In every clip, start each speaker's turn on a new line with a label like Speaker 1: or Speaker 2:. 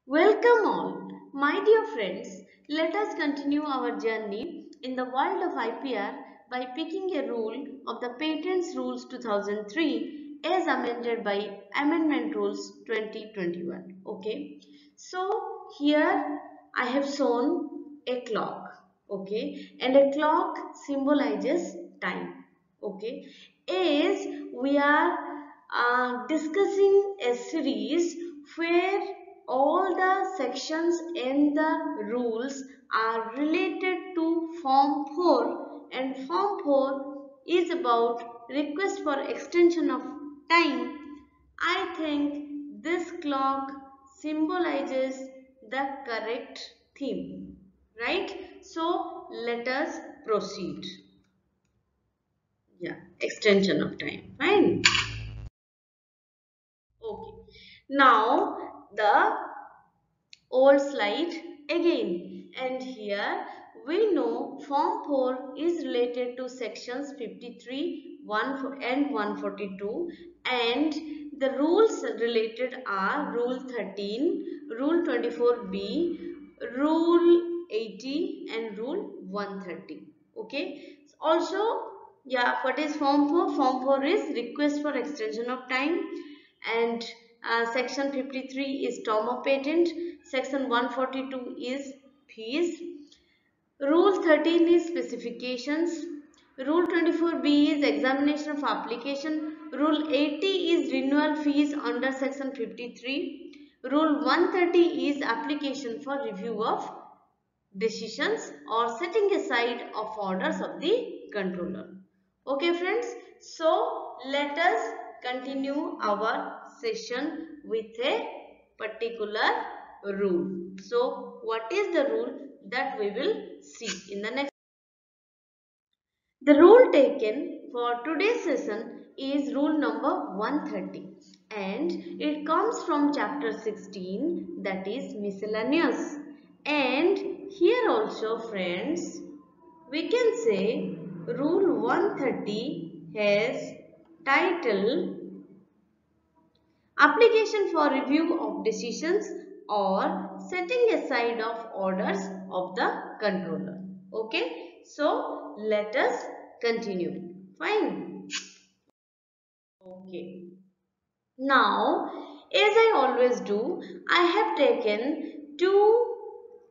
Speaker 1: Welcome all, my dear friends. Let us continue our journey in the world of IPR by picking a rule of the Patents Rules 2003 as amended by Amendment Rules 2021. Okay, so here I have shown a clock. Okay, and a clock symbolizes time. Okay, as we are discussing a series where all the sections and the rules are related to Form 4, and Form 4 is about request for extension of time. I think this clock symbolizes the correct theme, right? So let us proceed. Yeah, extension of time. Fine. Okay. Now the old slide again, and here we know Form 4 is related to sections 53, 1 and 142, and the rules related are Rule 13, Rule 24B, Rule 80 and Rule 130. Okay. Also, yeah, what is Form 4? Form 4 is request for extension of time, and section 53 is term of patent, section 142 is fees, rule 13 is specifications, rule 24b is examination of application, rule 80 is renewal fees under section 53, rule 130 is application for review of decisions or setting aside of orders of the controller. Okay friends, so let us continue our session with a particular rule. So what is the rule that we will see in the next? The rule taken for today's session is rule number 130, and it comes from chapter 16, that is miscellaneous. And here also friends, we can say rule 130 has title application for review of decisions or setting aside of orders of the controller. Okay, so let us continue. Fine. Okay. Now, as I always do, I have taken two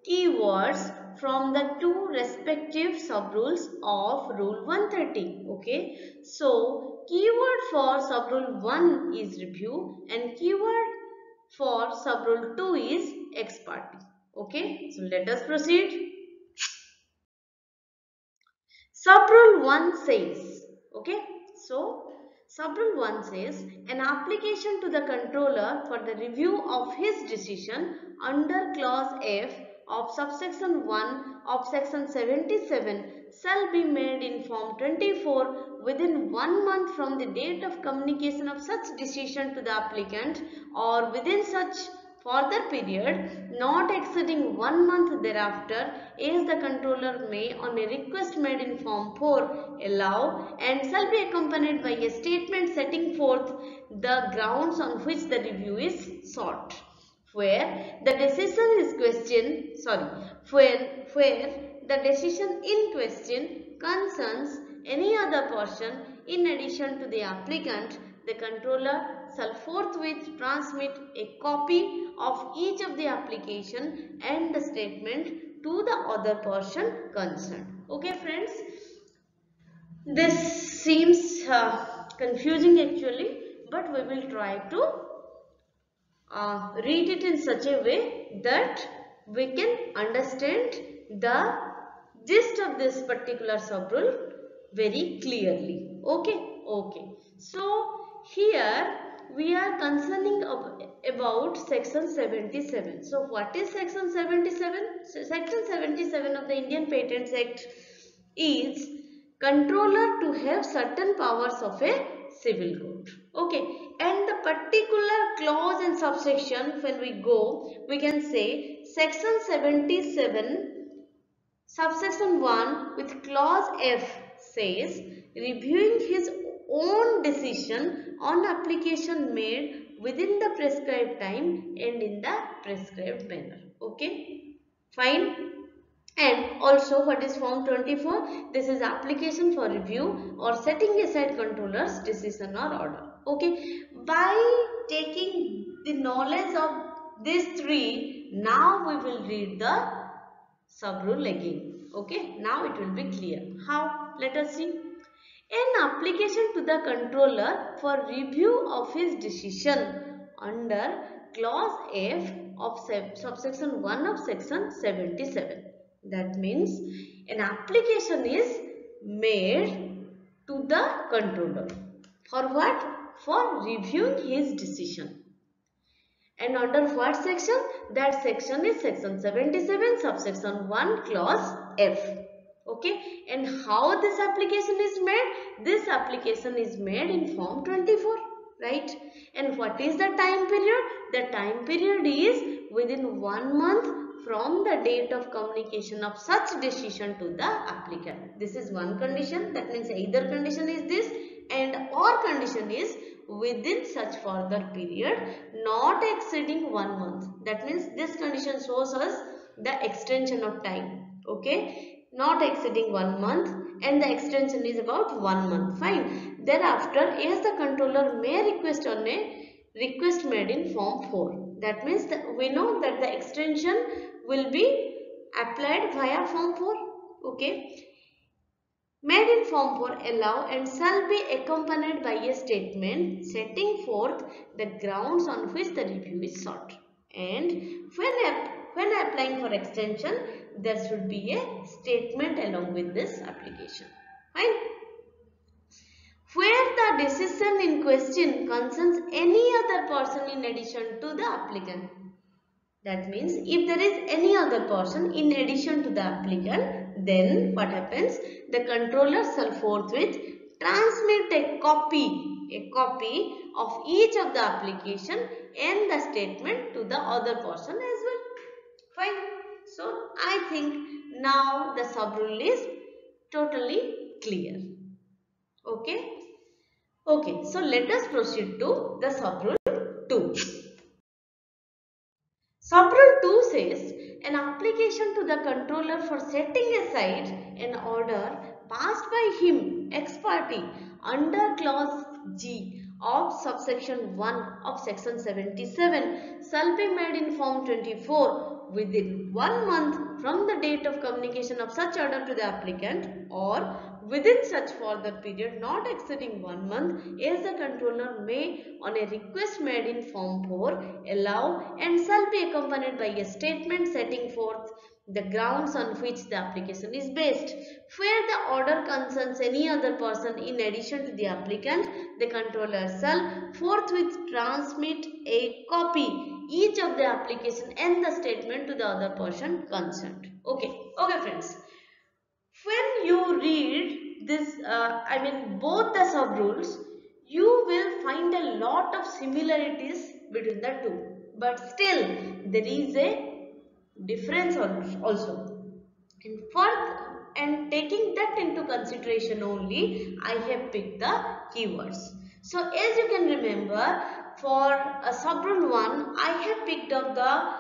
Speaker 1: keywords from the two respective subrules of Rule 130. Okay. So, keyword for subrule 1 is review and keyword for subrule 2 is ex parte. Okay. So, let us proceed. Subrule 1 says, okay, so Subrule 1 says, an application to the controller for the review of his decision under clause F of subsection 1 of section 77 shall be made in form 24 within 1 month from the date of communication of such decision to the applicant or within such further period not exceeding 1 month thereafter, as the controller may on a request made in form 4 allow and shall be accompanied by a statement setting forth the grounds on which the review is sought. Where the decision is where the decision in question concerns any other person in addition to the applicant, the controller shall forthwith transmit a copy of each of the application and the statement to the other person concerned. Okay friends, this seems confusing actually, but we will try to read it in such a way that we can understand the gist of this particular subrule very clearly. Okay, okay. So here we are concerning about section 77. So what is section 77? So section 77 of the Indian Patents Act is controller to have certain powers of a civil code. Okay, and the particular clause and subsection, when we go, we can say section 77 subsection 1 with clause F says reviewing his own decision on application made within the prescribed time and in the prescribed manner. Okay, fine. And also, what is Form 24? This is application for review or setting aside controller's decision or order. Okay, by taking the knowledge of these three, now we will read the sub-rule again. Okay, now it will be clear. How? Let us see. An application to the controller for review of his decision under clause F of subsection 1 of section 77. That means an application is made to the controller. For what? For reviewing his decision. And under what section? That section is section 77 subsection 1 clause F. Okay, and how this application is made? This application is made in Form 24, right? And what is the time period? The time period is within 1 month from the date of communication of such decision to the applicant. This is one condition. That means either condition is this and or condition is within such further period not exceeding 1 month. That means this condition shows us the extension of time. Okay, not exceeding 1 month and the extension is about 1 month. Fine. Thereafter, as the controller may request on a request made in Form 4. That means that we know that the extension will be applied via Form 4. Okay. Made in Form 4 allow and shall be accompanied by a statement setting forth the grounds on which the review is sought. And when applying for extension, there should be a statement along with this application. Fine. Where the decision in question concerns any other person in addition to the applicant. That means if there is any other person in addition to the applicant, then what happens? The controller shall forthwith transmit a copy of each of the application and the statement to the other person as well. Fine. So I think now the sub rule is totally clear. Okay. Okay. So let us proceed to the sub rule 2. Sub-rule 2 says, an application to the controller for setting aside an order passed by him ex parte under clause G of subsection 1 of section 77 shall be made in Form 24 within 1 month from the date of communication of such order to the applicant or within such further period not exceeding 1 month as the controller may on a request made in Form 4 allow and shall be accompanied by a statement setting forth the grounds on which the application is based. Where the order concerns any other person in addition to the applicant, the controller shall forthwith transmit a copy each of the application and the statement to the other person concerned. Okay friends. When you read this, both the sub rules, you will find a lot of similarities between the two. But still, there is a difference also. And taking that into consideration only, I have picked the keywords. So as you can remember, for a sub rule 1, I have picked up the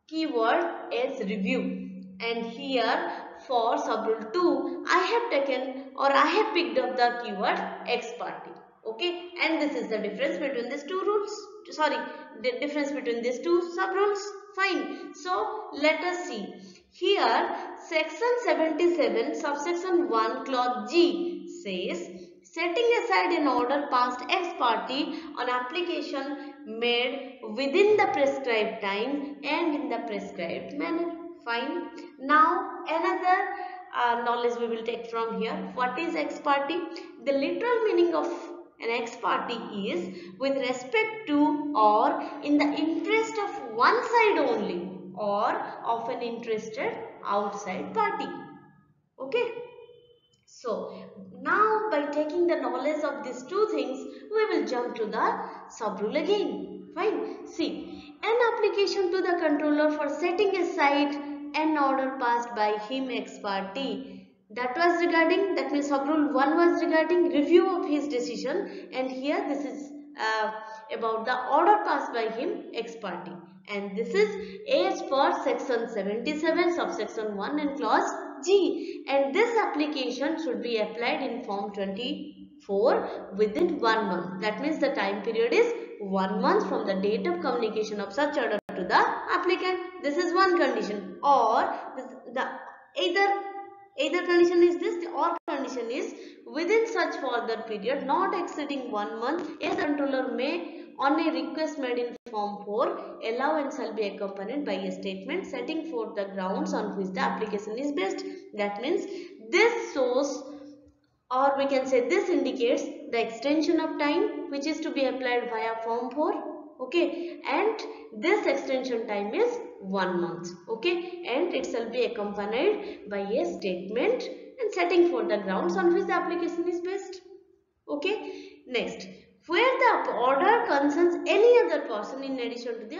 Speaker 1: keyword as review, and here for sub rule 2 I have taken or I have picked up the keyword ex parte. Okay, and this is the difference between these two rules. Sorry, the difference between these two sub rules. Fine. So let us see. Here section 77 subsection 1 clause G says setting aside an order passed ex parte on application made within the prescribed time and in the prescribed manner. Fine. Now another knowledge we will take from here. What is ex parte? The literal meaning of an ex parte is with respect to or in the interest of one side only or of an interested outside party. Okay. So now by taking the knowledge of these two things, we will jump to the sub rule again. Fine. See, an application to the controller for setting aside an order passed by him ex parte. That was regarding, that means sub rule 1 was regarding review of his decision, and here this is about the order passed by him ex parte, and this is as per section 77 subsection 1 and clause G, and this application should be applied in form 24 within 1 month. That means the time period is 1 month from the date of communication of such order to the applicant. This is one condition, or the either condition is this, or condition is within such further period not exceeding 1 month, a controller may on a request made in form 4 allow and shall be accompanied by a statement setting forth the grounds on which the application is based. That means this shows, or we can say this indicates the extension of time which is to be applied via form 4. Okay, and this extension time is 1 month. Okay, and it shall be accompanied by a statement and setting for the grounds on which the application is based. Okay, next, where the order concerns any other person in addition to the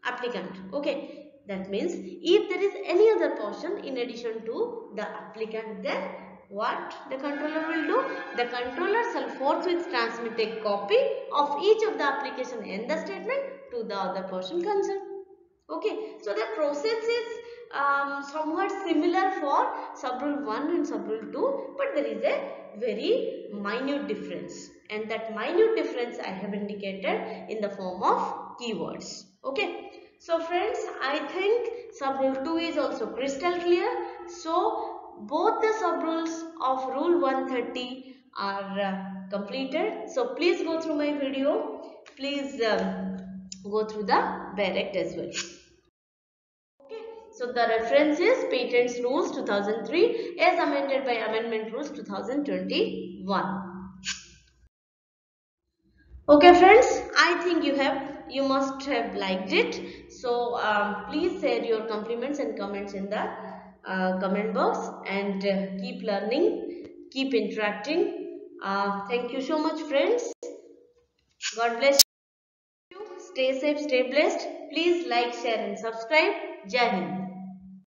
Speaker 1: applicant. Okay, that means if there is any other person in addition to the applicant, then what the controller will do? The controller shall forthwith transmit a copy of each of the application and the statement to the other person concerned. Okay, so the process is somewhat similar for subrule 1 and subrule 2, but there is a very minute difference, and that minute difference I have indicated in the form of keywords. Okay, so friends, I think subrule 2 is also crystal clear. So both the subrules of rule 130 are completed. So please go through my video. Please go through the direct as well. Okay, so the reference is Patents Rules 2003 as amended by Amendment Rules 2021. Okay friends, I think you must have liked it. So please share your compliments and comments in the comment box, and keep learning, keep interacting. Thank you so much friends. God bless you. Stay safe, stay blessed. Please like, share and subscribe. Jai Hind.